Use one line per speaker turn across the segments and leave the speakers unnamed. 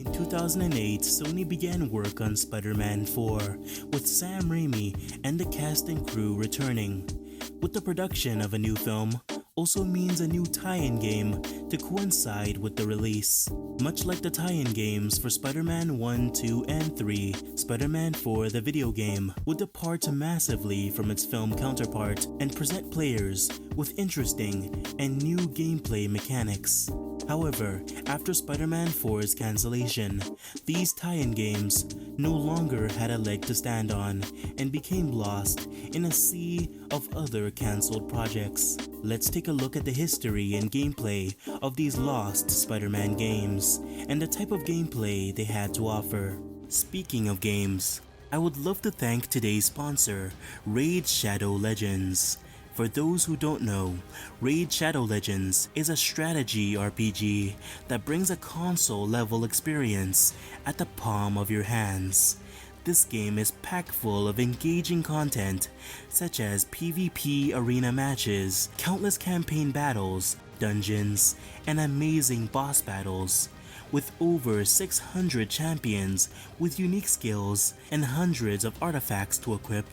In 2008, Sony began work on Spider-Man 4, with Sam Raimi and the cast and crew returning. With the production of a new film also means a new tie-in game to coincide with the release. Much like the tie-in games for Spider-Man 1, 2, and 3, Spider-Man 4 the video game would depart massively from its film counterpart and present players with interesting and new gameplay mechanics. However, after Spider-Man 4's cancellation, these tie-in games no longer had a leg to stand on and became lost in a sea of other cancelled projects. Let's take a look at the history and gameplay of these lost Spider-Man games and the type of gameplay they had to offer. Speaking of games, I would love to thank today's sponsor, Raid Shadow Legends. For those who don't know, Raid Shadow Legends is a strategy RPG that brings a console-level experience at the palm of your hands. This game is packed full of engaging content such as PvP arena matches, countless campaign battles, dungeons, and amazing boss battles. With over 600 champions with unique skills and hundreds of artifacts to equip,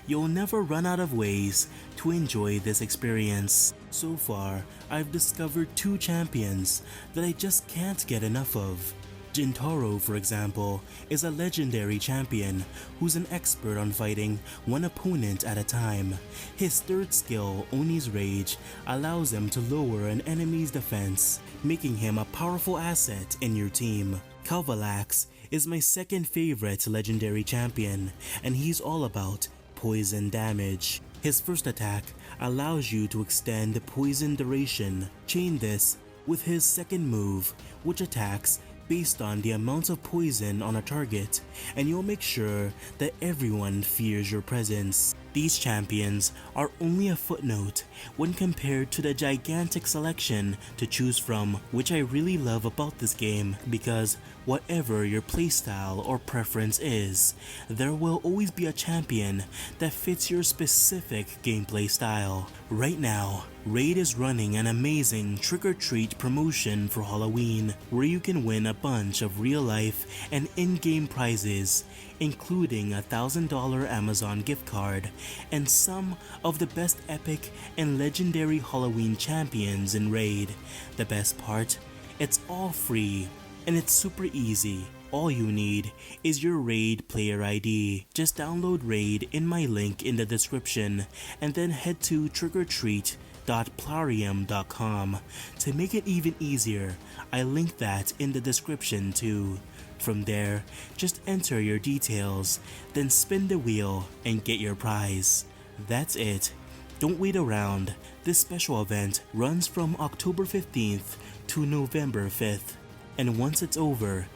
you'll never run out of ways to enjoy this experience. So far, I've discovered 2 champions that I just can't get enough of. Jintaro, for example, is a legendary champion who's an expert on fighting one opponent at a time. His third skill, Oni's Rage, allows him to lower an enemy's defense, making him a powerful asset in your team. Calvalax is my second favorite legendary champion, and he's all about poison damage. His first attack allows you to extend the poison duration. Chain this with his second move, which attacks based on the amount of poison on a target, and you'll make sure that everyone fears your presence. These champions are only a footnote when compared to the gigantic selection to choose from, which I really love about this game, because whatever your playstyle or preference is, there will always be a champion that fits your specific gameplay style. Right now, Raid is running an amazing trick-or-treat promotion for Halloween, where you can win a bunch of real-life and in-game prizes, including a $1,000 Amazon gift card and some of the best epic and legendary Halloween champions in Raid. The best part? It's all free, and it's super easy. All you need is your Raid player ID. Just download Raid in my link in the description and then head to trickortreat.plarium.com. To make it even easier, I link that in the description too. From there, just enter your details, then spin the wheel and get your prize. That's it. Don't wait around. This special event runs from October 15th to November 5th. And once it's over,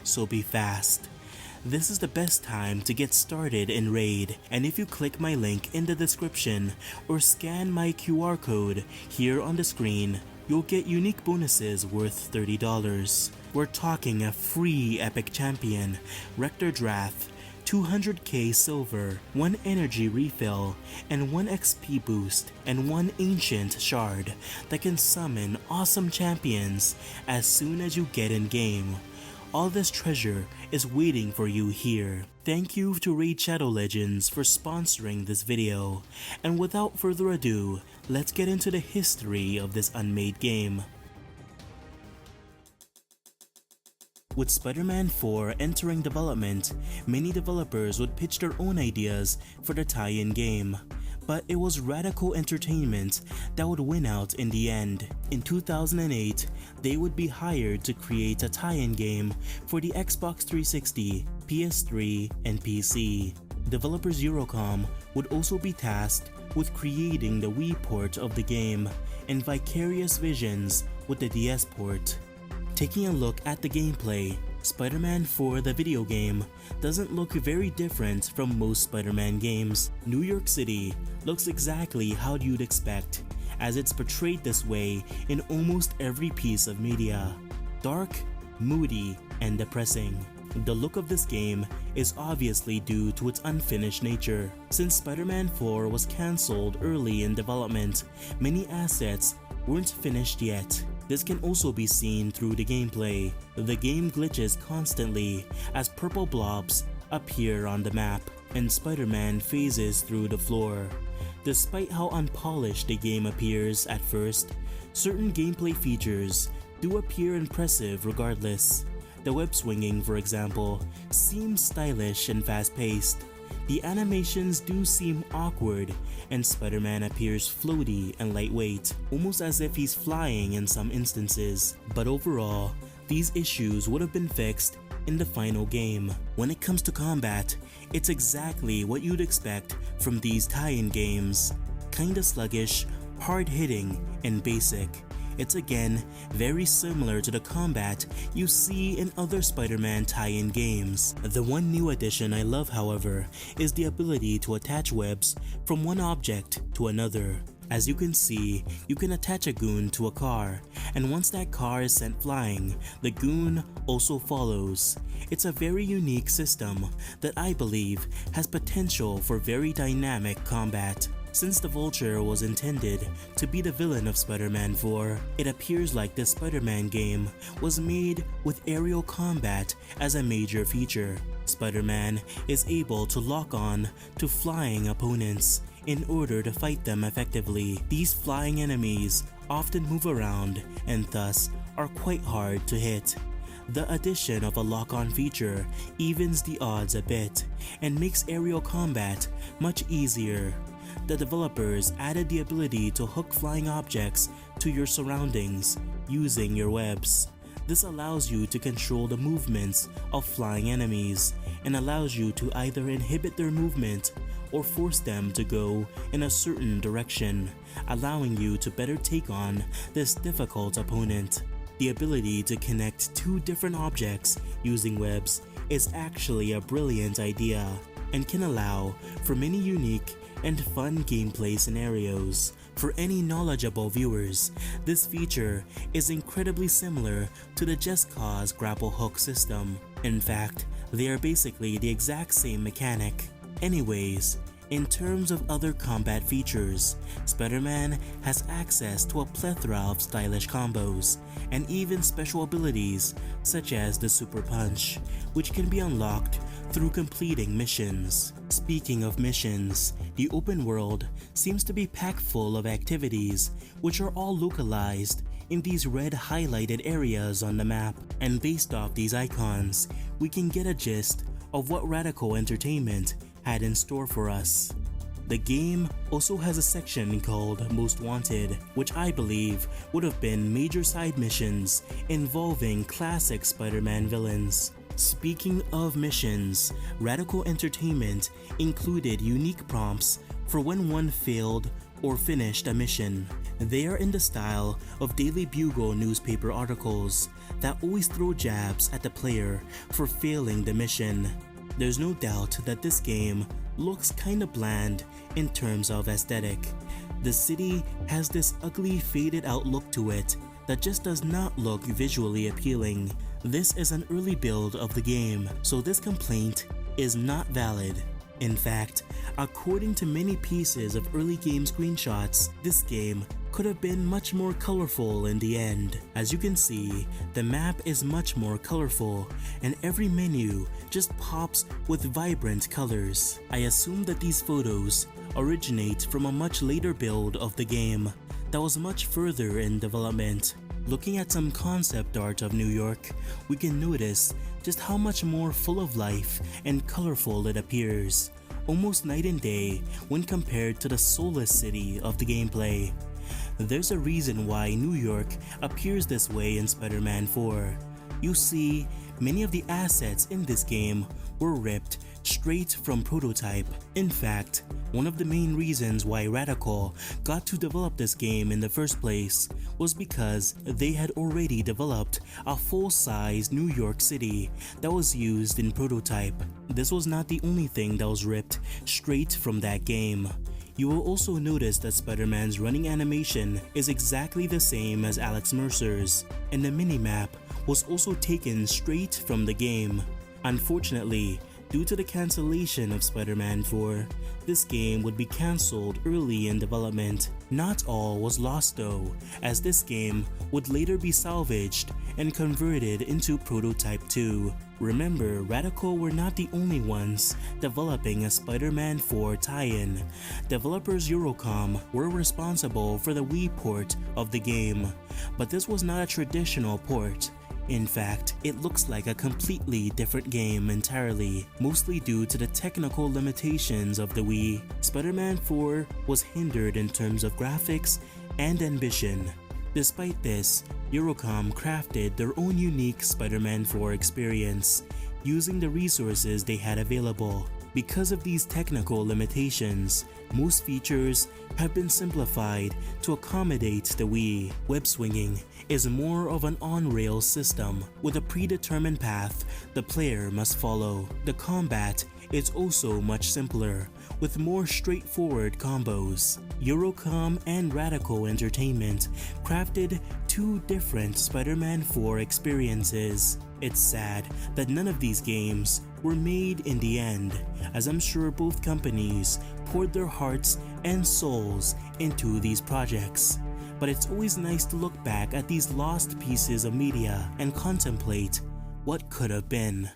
so be fast. This is the best time to get started in Raid, and if you click my link in the description or scan my QR code here on the screen, you'll get unique bonuses worth $30. We're talking a free epic champion, Rector Drath, 200k silver, 1 energy refill, and 1 XP boost, and 1 ancient shard that can summon awesome champions as soon as you get in game. All this treasure is waiting for you here. Thank you to Raid Shadow Legends for sponsoring this video, and without further ado, let's get into the history of this unmade game. With Spider-Man 4 entering development, many developers would pitch their own ideas for the tie-in game. But it was Radical Entertainment that would win out in the end. In 2008, they would be hired to create a tie-in game for the Xbox 360, PS3, and PC. Developers Eurocom would also be tasked with creating the Wii port of the game, and Vicarious Visions with the DS port. Taking a look at the gameplay, Spider-Man 4 the video game doesn't look very different from most Spider-Man games. New York City looks exactly how you'd expect, as it's portrayed this way in almost every piece of media. Dark, moody, and depressing. The look of this game is obviously due to its unfinished nature. Since Spider-Man 4 was cancelled early in development, many assets weren't finished yet. This can also be seen through the gameplay. The game glitches constantly as purple blobs appear on the map and Spider-Man phases through the floor. Despite how unpolished the game appears at first, certain gameplay features do appear impressive regardless. The web swinging, for example, seems stylish and fast-paced. The animations do seem awkward, and Spider-Man appears floaty and lightweight, almost as if he's flying in some instances. But overall, these issues would have been fixed in the final game. When it comes to combat, it's exactly what you'd expect from these tie-in games. Kinda sluggish, hard-hitting, and basic. It's again very similar to the combat you see in other Spider-Man tie-in games. The one new addition I love, however, is the ability to attach webs from one object to another. As you can see, you can attach a goon to a car, and once that car is sent flying, the goon also follows. It's a very unique system that I believe has potential for very dynamic combat. Since the Vulture was intended to be the villain of Spider-Man 4, it appears like this Spider-Man game was made with aerial combat as a major feature. Spider-Man is able to lock on to flying opponents in order to fight them effectively. These flying enemies often move around and thus are quite hard to hit. The addition of a lock-on feature evens the odds a bit and makes aerial combat much easier. The developers added the ability to hook flying objects to your surroundings using your webs. This allows you to control the movements of flying enemies and allows you to either inhibit their movement or force them to go in a certain direction, allowing you to better take on this difficult opponent. The ability to connect two different objects using webs is actually a brilliant idea and can allow for many unique and fun gameplay scenarios. For any knowledgeable viewers, this feature is incredibly similar to the Just Cause grapple hook system. In fact, they are basically the exact same mechanic. Anyways, in terms of other combat features, Spider-Man has access to a plethora of stylish combos and even special abilities such as the Super Punch, which can be unlocked through completing missions. Speaking of missions, the open world seems to be packed full of activities which are all localized in these red highlighted areas on the map, and based off these icons, we can get a gist of what Radical Entertainment had in store for us. The game also has a section called Most Wanted, which I believe would have been major side missions involving classic Spider-Man villains. Speaking of missions, Radical Entertainment included unique prompts for when one failed or finished a mission. They are in the style of Daily Bugle newspaper articles that always throw jabs at the player for failing the mission. There's no doubt that this game looks kinda bland in terms of aesthetic. The city has this ugly, faded out look to it that just does not look visually appealing. This is an early build of the game, so this complaint is not valid. In fact, according to many pieces of early game screenshots, this game could have been much more colorful in the end. As you can see, the map is much more colorful and every menu just pops with vibrant colors. I assume that these photos originate from a much later build of the game that was much further in development. Looking at some concept art of New York, we can notice just how much more full of life and colorful it appears, almost night and day when compared to the soulless city of the gameplay. There's a reason why New York appears this way in Spider-Man 4. You see, many of the assets in this game were ripped straight from Prototype. In fact, one of the main reasons why Radical got to develop this game in the first place was because they had already developed a full-size New York City that was used in Prototype. This was not the only thing that was ripped straight from that game. You will also notice that Spider-Man's running animation is exactly the same as Alex Mercer's, and the minimap was also taken straight from the game. Unfortunately, Due to the cancellation of Spider-Man 4, this game would be cancelled early in development. Not all was lost though, as this game would later be salvaged and converted into Prototype 2. Remember, Radical were not the only ones developing a Spider-Man 4 tie-in. Developers Eurocom were responsible for the Wii port of the game, but this was not a traditional port. In fact, it looks like a completely different game entirely, mostly due to the technical limitations of the Wii. Spider-Man 4 was hindered in terms of graphics and ambition. Despite this, Eurocom crafted their own unique Spider-Man 4 experience, using the resources they had available. Because of these technical limitations, most features have been simplified to accommodate the Wii. Web swinging is more of an on-rails system with a predetermined path the player must follow. The combat is also much simpler, with more straightforward combos. Eurocom and Radical Entertainment crafted two different Spider-Man 4 experiences. It's sad that none of these games were made in the end, as I'm sure both companies poured their hearts and souls into these projects. But it's always nice to look back at these lost pieces of media and contemplate what could have been.